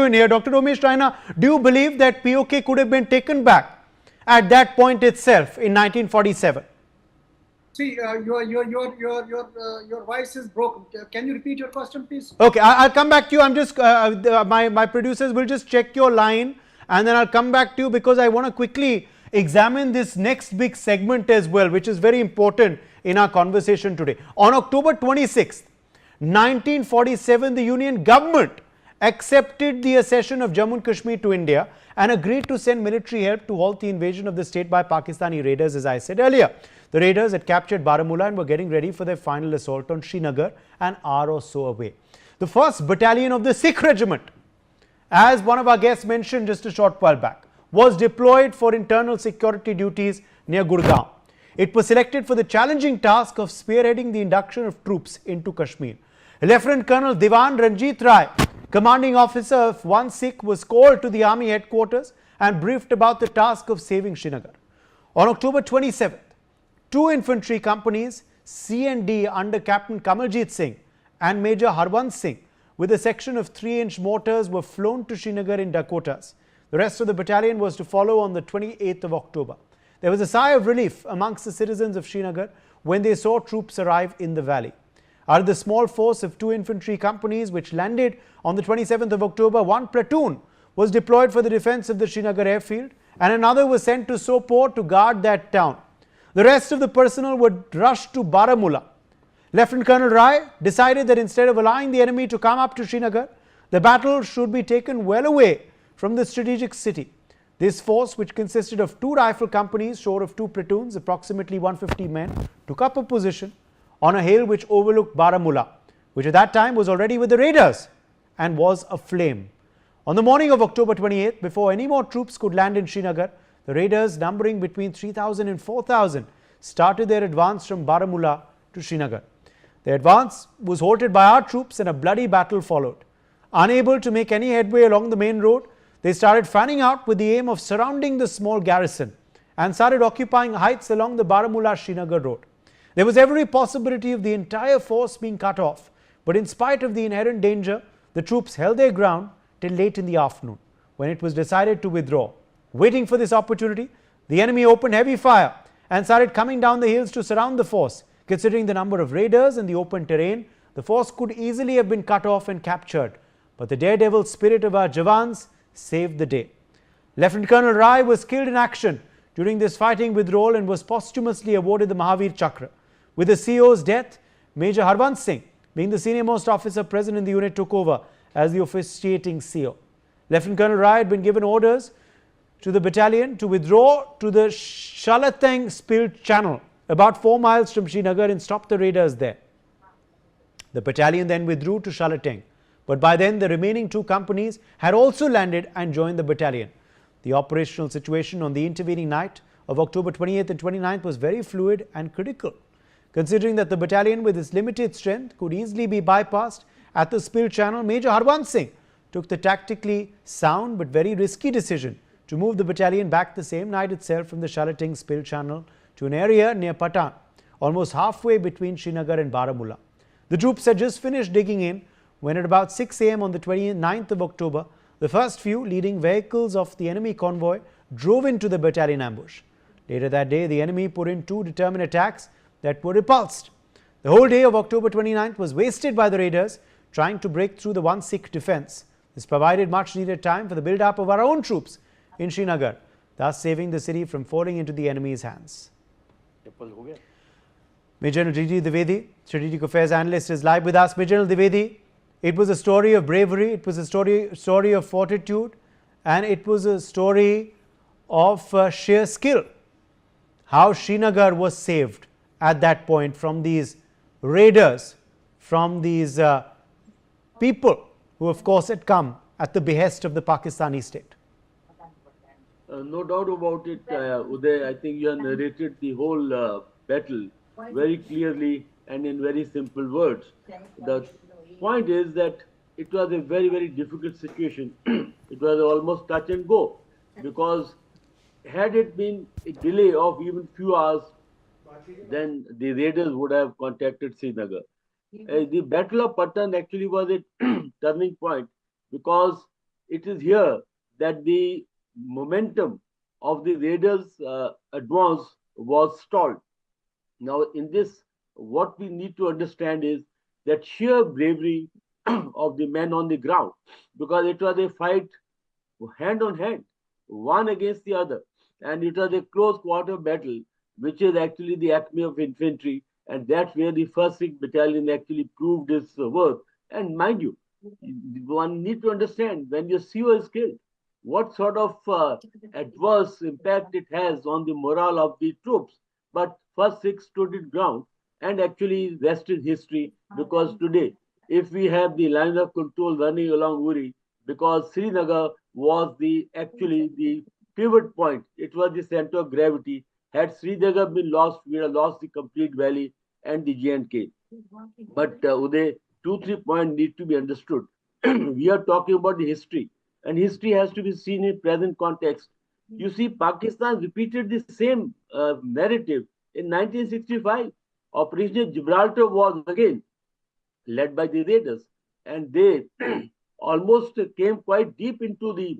in here. Dr. Ramesh Raina, do you believe that POK could have been taken back at that point itself in 1947? See, your voice is broken. Can you repeat your question, please? Okay, I'll come back to you. I'm just my producers will just check your line, and then I'll come back to you because I want to quickly examine this next big segment as well, which is very important in our conversation today. On October 26th, 1947, the Union government accepted the accession of Jammu and Kashmir to India and agreed to send military help to halt the invasion of the state by Pakistani raiders, as I said earlier. The raiders had captured Baramulla and were getting ready for their final assault on Srinagar, an hour or so away. The 1st Battalion of the Sikh Regiment, as one of our guests mentioned just a short while back, was deployed for internal security duties near Gurgaon. It was selected for the challenging task of spearheading the induction of troops into Kashmir. Lieutenant Colonel Dewan Ranjit Rai, commanding officer of 1 Sikh, was called to the army headquarters and briefed about the task of saving Srinagar. On October 27th, 2 infantry companies, C and D, under Captain Kamaljeet Singh and Major Harwant Singh, with a section of 3-inch mortars, were flown to Srinagar in Dakotas. The rest of the battalion was to follow on the 28th of October. There was a sigh of relief amongst the citizens of Srinagar when they saw troops arrive in the valley. Out of the small force of 2 infantry companies which landed on the 27th of October, 1 platoon was deployed for the defence of the Srinagar airfield and another was sent to Sopore to guard that town. The rest of the personnel were rushed to Baramulla. Lieutenant Colonel Rai decided that instead of allowing the enemy to come up to Srinagar, the battle should be taken well away from the strategic city. This force, which consisted of 2 rifle companies short of 2 platoons, approximately 150 men, took up a position on a hill which overlooked Baramulla, which at that time was already with the raiders and was aflame. On the morning of October 28th, before any more troops could land in Srinagar, the raiders, numbering between 3,000 and 4,000, started their advance from Baramulla to Srinagar. Their advance was halted by our troops and a bloody battle followed. Unable to make any headway along the main road, they started fanning out with the aim of surrounding the small garrison and started occupying heights along the Baramulla-Srinagar road. There was every possibility of the entire force being cut off, but in spite of the inherent danger, the troops held their ground till late in the afternoon, when it was decided to withdraw. Waiting for this opportunity, the enemy opened heavy fire and started coming down the hills to surround the force. Considering the number of raiders and the open terrain, the force could easily have been cut off and captured, but the daredevil spirit of our Jawans saved the day. Lieutenant Colonel Rai was killed in action during this fighting withdrawal and was posthumously awarded the Mahavir Chakra. With the CO's death, Major Harwant Singh, being the senior-most officer present in the unit, took over as the officiating CO. Lieutenant Colonel Rai had been given orders to the battalion to withdraw to the Shalatang Spilled Channel, about 4 miles from Srinagar, and stop the raiders there. The battalion then withdrew to Shalatang, but by then the remaining 2 companies had also landed and joined the battalion. The operational situation on the intervening night of October 28th and 29th was very fluid and critical. Considering that the battalion with its limited strength could easily be bypassed at the Spill Channel, Major Harwant Singh took the tactically sound but very risky decision to move the battalion back the same night itself from the Shalatang Spill Channel to an area near Patan, almost halfway between Srinagar and Baramulla. The troops had just finished digging in when at about 6 a.m. on the 29th of October, the first few leading vehicles of the enemy convoy drove into the battalion ambush. Later that day, the enemy put in 2 determined attacks that were repulsed. The whole day of October 29th was wasted by the raiders trying to break through the 1 Sikh defence. This provided much needed time for the build-up of our own troops in Srinagar, thus saving the city from falling into the enemy's hands. Major General D.D. Dwivedi, Strategic Affairs Analyst, is live with us. Major General Dwivedi, it was a story of bravery, it was a story of fortitude, and it was a story of sheer skill. How Srinagar was saved at that point from these raiders, from these people who of course had come at the behest of the Pakistani state. No doubt about it, Uday. I think you have narrated the whole battle very clearly and in very simple words. The point is that it was a very, very difficult situation. It was almost touch and go, because had it been a delay of even few hours, then the raiders would have contacted Srinagar. The Battle of Patan actually was a turning point, because it is here that the momentum of the raiders' advance was stalled. Now, in this, what we need to understand is that sheer bravery of the men on the ground, because it was a fight hand on hand, one against the other, and it was a close quarter battle, which is actually the acme of infantry, and that's where the first Sikh battalion actually proved its worth. And mind you, one need to understand when your CEO is killed, what sort of adverse impact it has on the morale of the troops. But first Sikh stood its ground, and actually rest is history, because today, if we have the line of control running along Uri, because Srinagar was the actually the pivot point. It was the center of gravity. Had Srinagar been lost, we would have lost the complete valley and the J&K. But Uday, 2-3 points need to be understood. We are talking about the history, and history has to be seen in present context. You see, Pakistan repeated the same narrative in 1965. Operation Gibraltar was again led by the raiders, and they almost came quite deep into the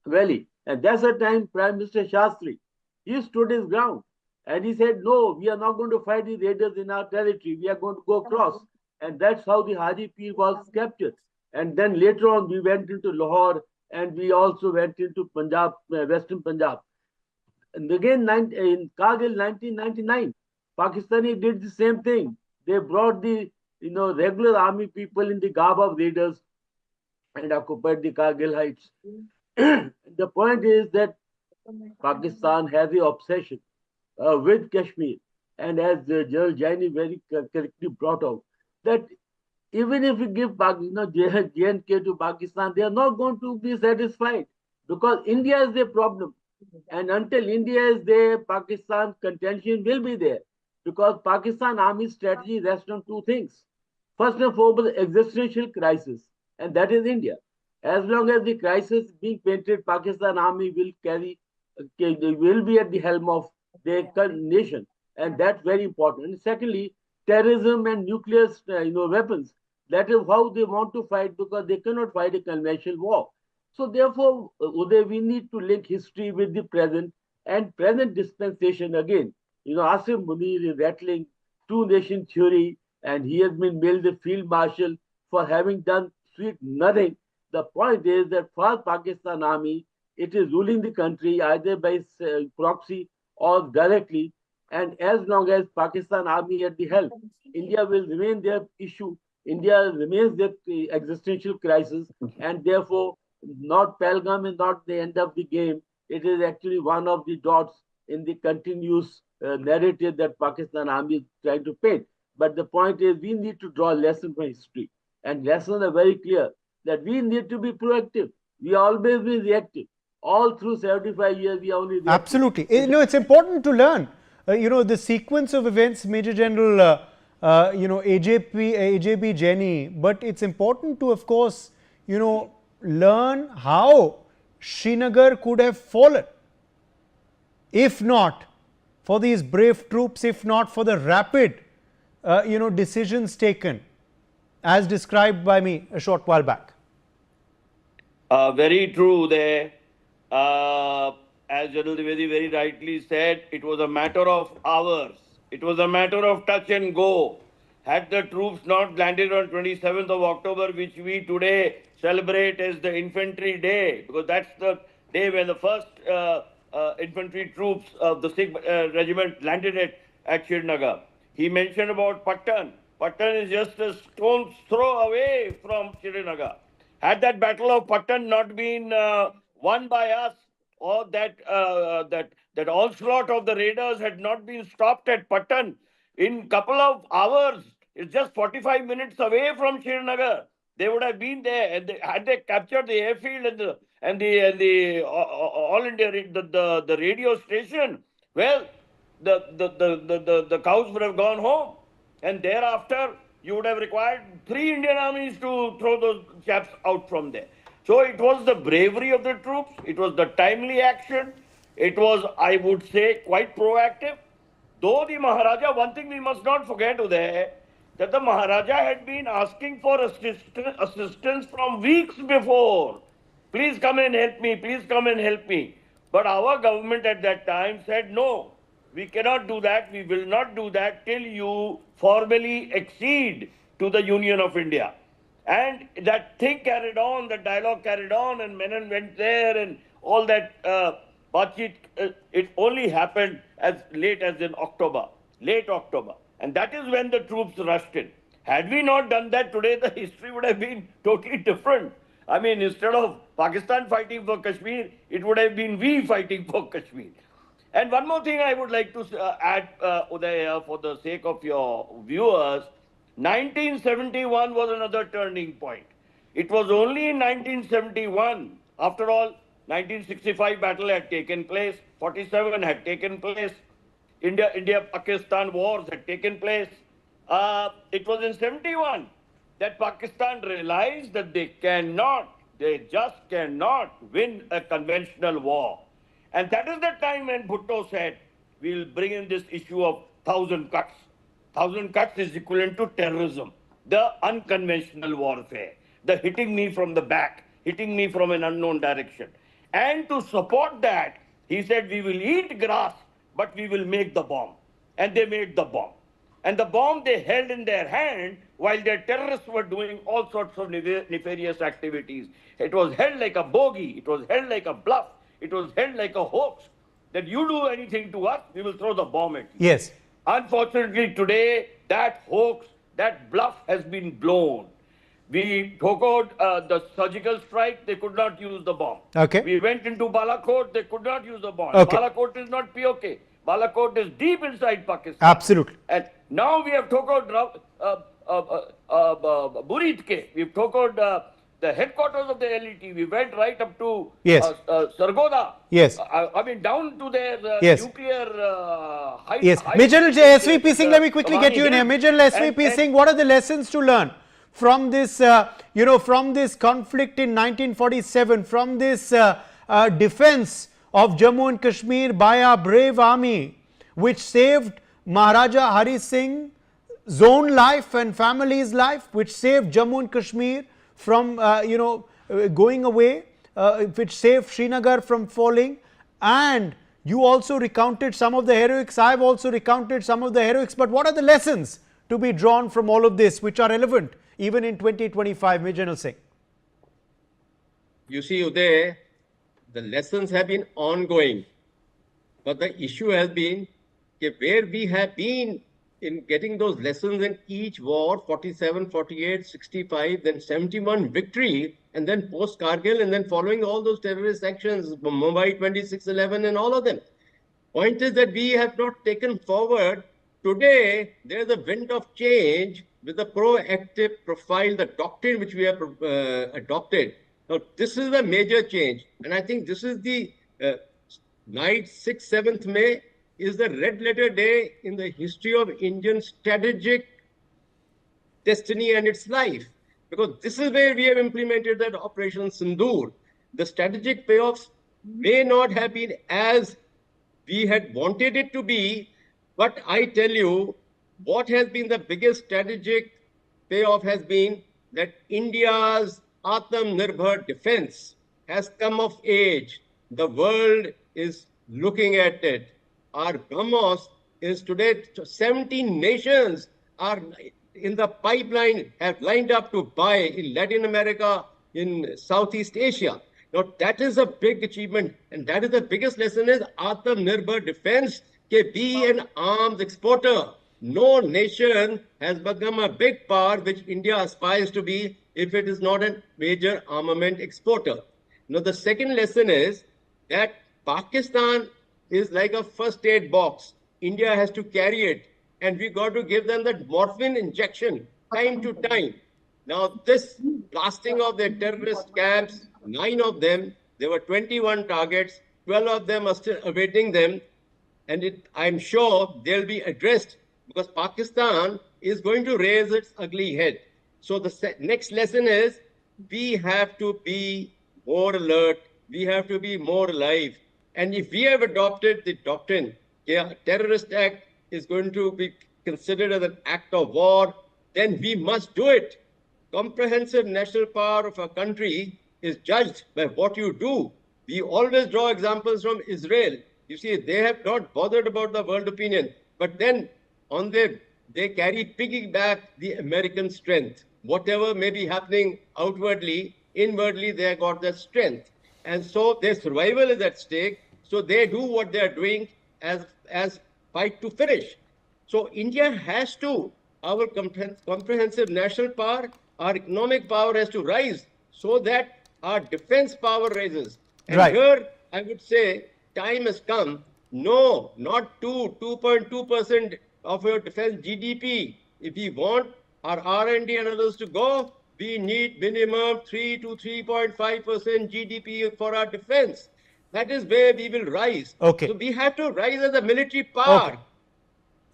valley. And that's the time Prime Minister Shastri, he stood his ground and he said, no, we are not going to fight the raiders in our territory. We are going to go across. And that's how the Haji Pir was captured. And then later on, we went into Lahore and we also went into Punjab, Western Punjab. And again, in Kargil 1999, Pakistani did the same thing. They brought the regular army people in the garb of raiders and occupied the Kargil heights. The point is that Pakistan has the obsession with Kashmir, and as General Jaini very correctly brought out, that even if we give J&K to Pakistan, they are not going to be satisfied, because India is their problem. And until India is there, Pakistan contention will be there, because Pakistan army strategy rests on two things. First and foremost, existential crisis, and that is India. As long as the crisis being painted, Pakistan army will will be at the helm of their nation, and that's very important. And secondly, terrorism and nuclear weapons. That is how they want to fight, because they cannot fight a conventional war. So therefore, Uday, we need to link history with the present and present dispensation again. Asim Munir is rattling two-nation theory, and he has been made the field marshal for having done sweet nothing. The point is that for Pakistan army, it is ruling the country either by proxy or directly. And as long as Pakistan army at the helm, India will remain their issue. India remains their existential crisis, and therefore, not Pelgam is not the end of the game. It is actually one of the dots in the continuous narrative that Pakistan army is trying to paint. But the point is, we need to draw a lesson from history, and lessons are very clear that we need to be proactive. We always be reactive. All through 75 years, we only reactive. Absolutely. It's important to learn. The sequence of events, Major General, AJP Jenny, but it's important to, of course, learn how Srinagar could have fallen if not for these brave troops, if not for the rapid, decisions taken as described by me a short while back. Very true there. As General Dwivedi very rightly said, it was a matter of hours. It was a matter of touch and go. Had the troops not landed on 27th of October, which we today celebrate as the Infantry Day, because that's the day when the first infantry troops of the Sikh Regiment landed at Srinagar. He mentioned about Patan. Patan is just a stone's throw away from Srinagar. Had that Battle of Patan not been won by us, or that onslaught of the raiders had not been stopped at Patan, in couple of hours, it's just 45 minutes away from Srinagar, they would have been there, and had they captured the airfield and the all India the radio station, well, the cows would have gone home, and thereafter you would have required 3 Indian armies to throw those chaps out from there. So it was the bravery of the troops, it was the timely action, it was, I would say, quite proactive. Though the Maharaja, one thing we must not forget Uday, that the Maharaja had been asking for assistance from weeks before. please come and help me, please come and help me. But our government at that time said, no, we cannot do that, we will not do that till you formally accede to the Union of India. And that thing carried on, the dialogue carried on, and Menon went there, and all that Bachit, it only happened as late as in October, late October. And that is when the troops rushed in. Had we not done that today, the history would have been totally different. I mean, instead of Pakistan fighting for Kashmir, it would have been we fighting for Kashmir. And one more thing I would like to add, Uday, for the sake of your viewers, 1971 was another turning point. It was only in 1971, after all, 1965 battle had taken place, 47 had taken place, India-Pakistan wars had taken place. It was in 71 that Pakistan realized that they just cannot win a conventional war. And that is the time when Bhutto said, we'll bring in this issue of 1,000 cuts. 1,000 cuts is equivalent to terrorism, the unconventional warfare, the hitting me from the back, hitting me from an unknown direction. And to support that, he said, we will eat grass, but we will make the bomb. And they made the bomb. And the bomb they held in their hand while their terrorists were doing all sorts of nefarious activities. It was held like a bogey. It was held like a bluff. It was held like a hoax that you do anything to us, we will throw the bomb at you. Yes. Unfortunately, today, that hoax, that bluff has been blown. We took out the surgical strike, they could not use the bomb. Okay. We went into Balakot, they could not use the bomb. Okay. Balakot is not POK. Balakot is deep inside Pakistan. Absolutely. And now we have took out Buritke. We've took out the headquarters of the LET. We went right up to Yes. Sargoda. Yes. I mean, down to their Yes. nuclear height. Yes. height- Major SVP Singh, let me quickly get you in here. Hill. Major SVP Singh, what are the lessons to learn from this, from this conflict in 1947, from this defense of Jammu and Kashmir by our brave army, which saved Maharaja Hari Singh's own life and family's life, which saved Jammu and Kashmir from, going away, which saved Srinagar from falling. And you also recounted some of the heroics. I've also recounted some of the heroics. But what are the lessons to be drawn from all of this, which are relevant even in 2025, Major Singh? You see, Uday, the lessons have been ongoing. But the issue has been where we have been in getting those lessons in each war, 47, 48, 65, then 71 victory, and then post-Kargil, and then following all those terrorist actions, Mumbai 2611 and all of them. Point is that we have not taken forward. Today, there is a wind of change with the proactive profile, the doctrine which we have adopted. Now, this is a major change. And I think this is the night, 6th, 7th May, is the red letter day in the history of Indian strategic destiny and its life. Because this is where we have implemented that Operation Sindoor. The strategic payoffs may not have been as we had wanted it to be, but I tell you, what has been the biggest strategic payoff has been that India's Atmanirbhar defense has come of age. The world is looking at it. Our BrahMos is today, 17 nations are in the pipeline, have lined up to buy in Latin America, in Southeast Asia. Now that is a big achievement, and that is the biggest lesson is Atmanirbhar defense, be an arms exporter. No nation has become a big power which India aspires to be if it is not a major armament exporter. Now the second lesson is that Pakistan is like a first aid box. India has to carry it, and we got to give them the morphine injection time to time. Now this blasting of their terrorist camps, 9 of them, there were 21 targets, 12 of them are still awaiting them, and I'm sure they'll be addressed because Pakistan is going to raise its ugly head. So the next lesson is we have to be more alert, we have to be more alive. And if we have adopted the doctrine, terrorist act is going to be considered as an act of war, then we must do it. Comprehensive national power of a country is judged by what you do. We always draw examples from Israel. You see, they have not bothered about the world opinion, but then they carry piggyback the American strength. Whatever may be happening outwardly, inwardly, they have got that strength. And so their survival is at stake. So they do what they are doing as fight to finish. So India has to, our comprehensive national power, our economic power has to rise so that our defense power rises. And Right. here, I would say, time has come. No, not 2.2% of your defense GDP. If we want our R&D and others to go, we need minimum 3 to 3.5% GDP for our defense. That is where we will rise. Okay. So we have to rise as a military power. Okay.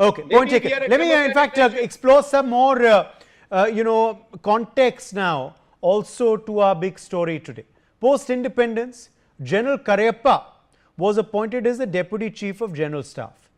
Okay, Maybe point we taken. are a Let me in fact democratic nation. explore some more context now also to our big story today. Post independence, General Karayappa was appointed as the Deputy Chief of General Staff.